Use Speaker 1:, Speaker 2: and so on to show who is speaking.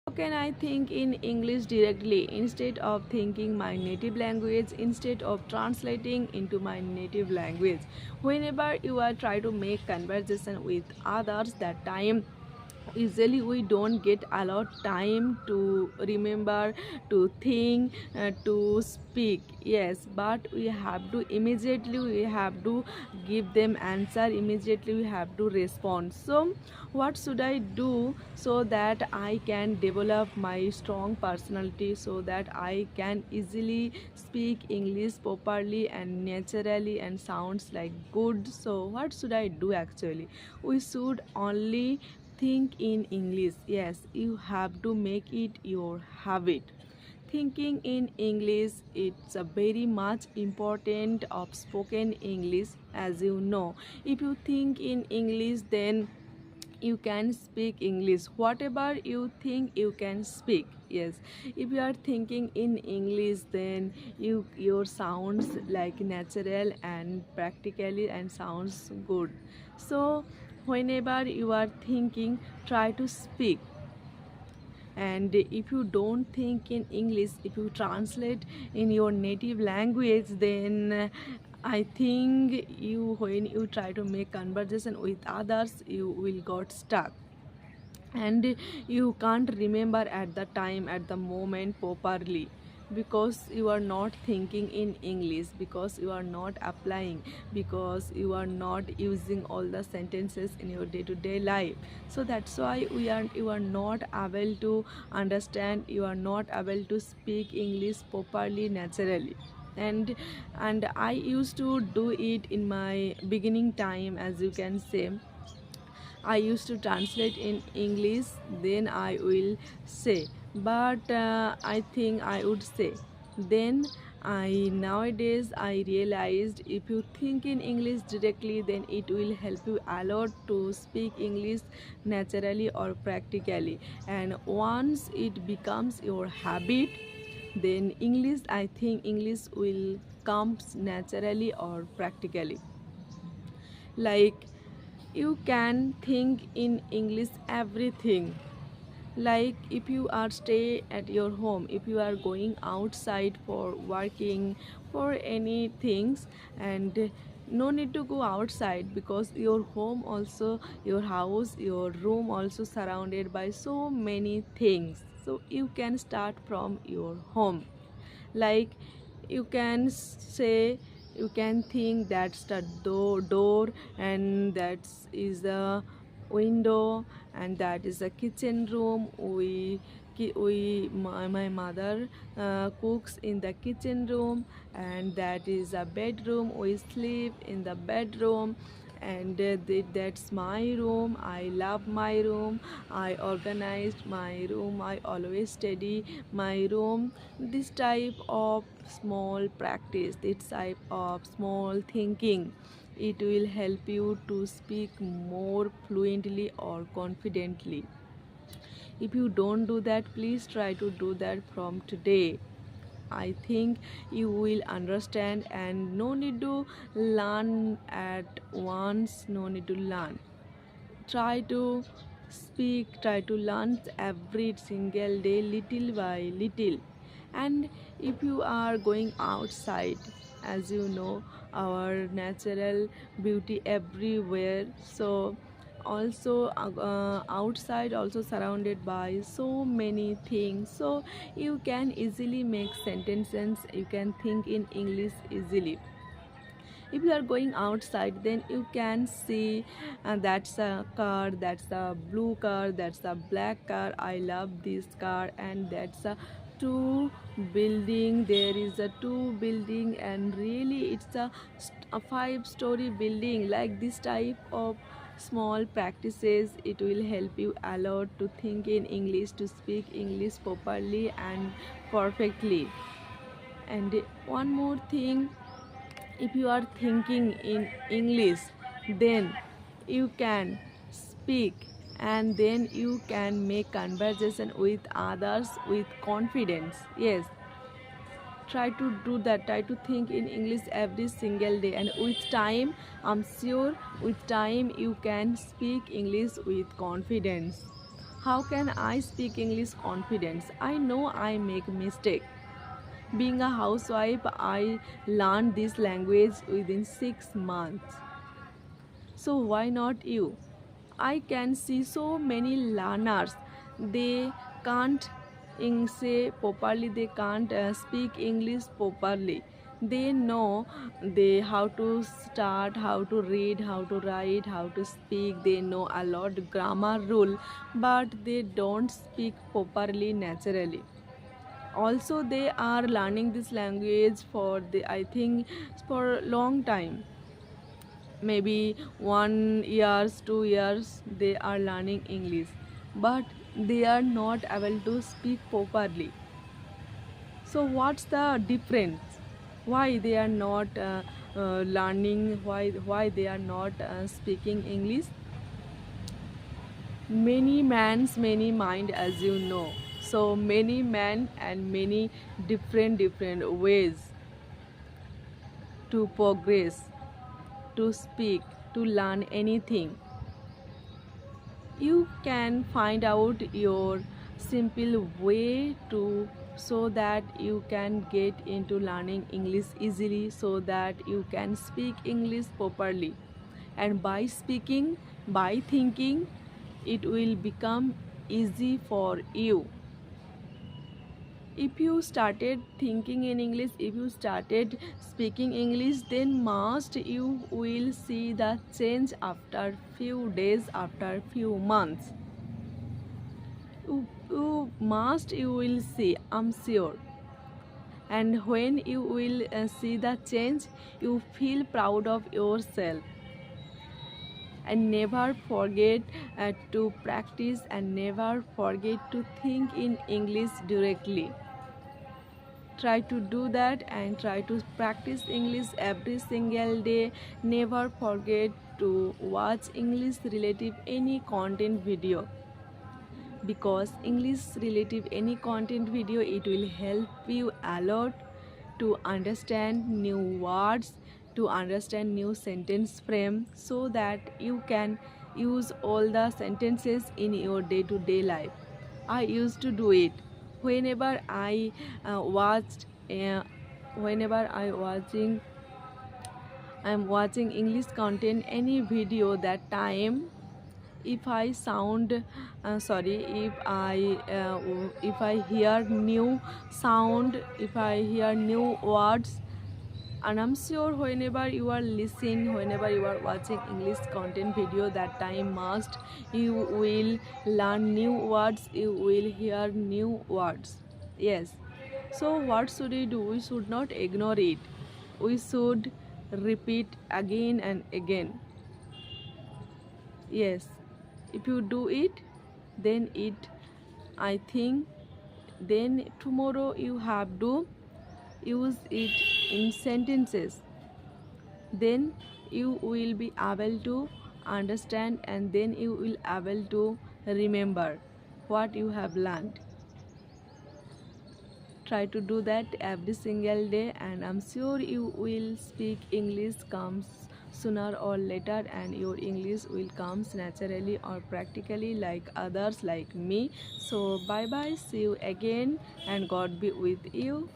Speaker 1: How can I think in English directly instead of thinking my native language, instead of translating into my native language? Whenever you are trying to make conversation with others, that time usually we don't get a lot time to remember, to think, to speak. Yes, but we have to immediately, we have to give them answer immediately, we have to respond. So what should I do so that I can develop my strong personality, so that I can easily speak English properly and naturally and sounds like good? So what should I do? Actually, we should only think in English. Yes, you have to make it your habit. Thinking in English, it's a very much important of spoken English. As you know, if you think in English, then you can speak English. Whatever you think, you can speak. Yes, if you are thinking in English, then your sounds like natural and practically and sounds good. So whenever you are thinking, try to speak. And if you don't think in English, if you translate in your native language, then I think you, when you try to make conversation with others, you will got stuck, and you can't remember at the time, at the moment properly, because you are not thinking in English, because you are not applying, because you are not using all the sentences in your day to day life. So that's why you are not able to understand, you are not able to speak English properly, naturally. And I used to do it in my beginning time, as you can say. I used to translate in English, then I will say. But I think I would say. Then I nowadays I realized, if you think in English directly, then it will help you a lot to speak English naturally or practically. And once it becomes your habit, then English, I think English will comes naturally or practically. Like, you can think in English everything. Like, if you are stay at your home, if you are going outside for working, for any things, and no need to go outside, because your home also, your house, your room also surrounded by so many things. So you can start from your home. Like, you can say, you can think that's the door, and that is the window, and that is the kitchen room. My mother cooks in the kitchen room, and that is a bedroom, we sleep in the bedroom. And that's my room, I love my room, I organized my room, I always study my room. This type of small practice, this type of small thinking, it will help you to speak more fluently or confidently. If you don't do that, please try to do that from today. I think you will understand, and no need to learn at once, no need to learn. Try to speak, try to learn every single day, little by little. And if you are going outside, as you know, our natural beauty everywhere, so also outside also surrounded by so many things, so you can easily make sentences, you can think in English easily. If you are going outside, then you can see that's a car, that's a blue car, that's a black car, I love this car. And that's a two building, there is a two building, and really it's a five-story building. Like, this type of small practices, it will help you a lot to think in English, to speak English properly and perfectly. And one more thing, if you are thinking in English, then you can speak, and then you can make conversation with others with confidence. Yes, try to do that, try to think in English every single day, and with time, I'm sure with time you can speak English with confidence. How can I speak English confidence? I know I make mistake. Being a housewife, I learned this language within 6 months. So why not you? I can see so many learners. They can't say properly. They can't speak English properly. They know they how to start, how to read, how to write, how to speak. They know a lot grammar rule, but they don't speak properly naturally. Also, they are learning this language for the I think for long time, maybe 1 years 2 years they are learning English, but they are not able to speak properly. So what's the difference? Why they are not learning? Why they are not speaking English? Many man's many mind, as you know. So many men and many different ways to progress, to speak, to learn anything. You can find out your simple way to, so that you can get into learning English easily, so that you can speak English properly. And by speaking, by thinking, it will become easy for you. If you started thinking in English, if you started speaking English, then must you will see the change after few days, after few months. You must, you will see, I'm sure. And when you will see the change, you feel proud of yourself. And never forget to practice, and never forget to think in English directly. Try to do that and try to practice English every single day. Never forget to watch English relative any content video, because English relative any content video, it will help you a lot to understand new words, to understand new sentence frame, so that you can use all the sentences in your day-to-day life. I used to do it whenever I watched whenever I'm watching English content, any video, that time, if I sound sorry if I hear new sound, if I hear new words. And I'm sure whenever you are listening, whenever you are watching English content video, that time must you will learn new words, you will hear new words. Yes. So what should we do? We should not ignore it. We should repeat again and again. Yes, if you do it, then it, I think, then tomorrow you have to use it in sentences. Then you will be able to understand, and then you will able to remember what you have learned. Try to do that every single day, and I'm sure you will speak English comes sooner or later, and your English will comes naturally or practically like others like me. So bye bye, see you again, and God be with you.